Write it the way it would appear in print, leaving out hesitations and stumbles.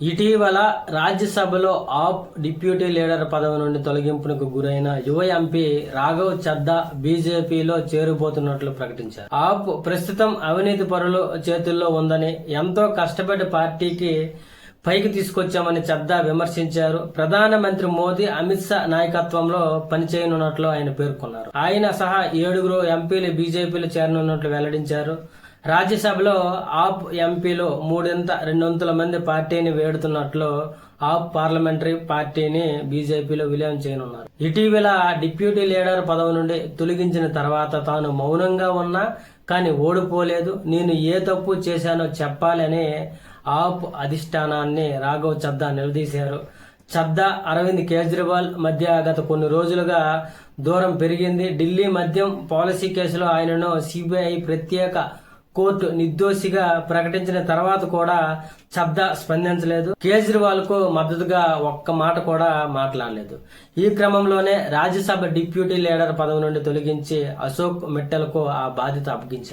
ఇటీవల రాజ్యసభలో ఆప్ deputy leader పదవి నుండి తొలగింపునకు గురైన యువ ఎంపీ రాఘవ్ చద్దా బీజేపీలో చేరబోతున్నట్లు ప్రకటించారు. ఆప్ ప్రస్తుతం అవినీతి పరుల చేతుల్లో ఉందని, ఎంతో కష్టపడి పార్టీకి పైకి తీసుకొచ్చామని చద్దా విమర్శించారు. ప్రధానమంత్రి మోదీ, అమిత్ షా నాయకత్వంలో పనిచేయనున్నట్లు ఆయన పేర్కొన్నారు. ఆయన సహా 7 ఎంపీలు బీజేపీలో చేరనున్నట్లు వెల్లడించారు. రాజ్యసభలో ఆప్ ఎంపీలో 200 మంది పార్టీని వేడుతున్నట్లు ఆప్ పార్లమెంటరీ పార్టీని బీజేపీలో విలీనం చేయనున్నారు. ఇటీవల డిప్యూటీ లీడర్ పదవి నుండి తొలగించిన తర్వాత తాను మౌనంగా ఉన్నా కానీ ఓడిపోలేదు, నేను ఏ తప్పు చేశానో చెప్పాలని ఆప్ అధిష్టానాన్ని రాఘవ్ చద్దా నిలదీశారు. చద్దా, అరవింద్ కేజ్రీవాల్ మధ్య గత కొన్ని రోజులుగా దూరం పెరిగింది. ఢిల్లీ మద్యం పాలసీ కేసులో ఆయనను సిబిఐ ప్రత్యేక కోర్టు నిర్దోషిగా ప్రకటించిన తర్వాత కూడా చద్దా స్పందించలేదు. కేజ్రీవాల్ కు మద్దతుగా ఒక్క మాట కూడా మాట్లాడలేదు. ఈ క్రమంలోనే రాజ్యసభ డిప్యూటీ లీడర్ పదవి నుండి తొలగించి అశోక్ మిట్టల్ కు ఆ బాధ్యత అప్పగించారు.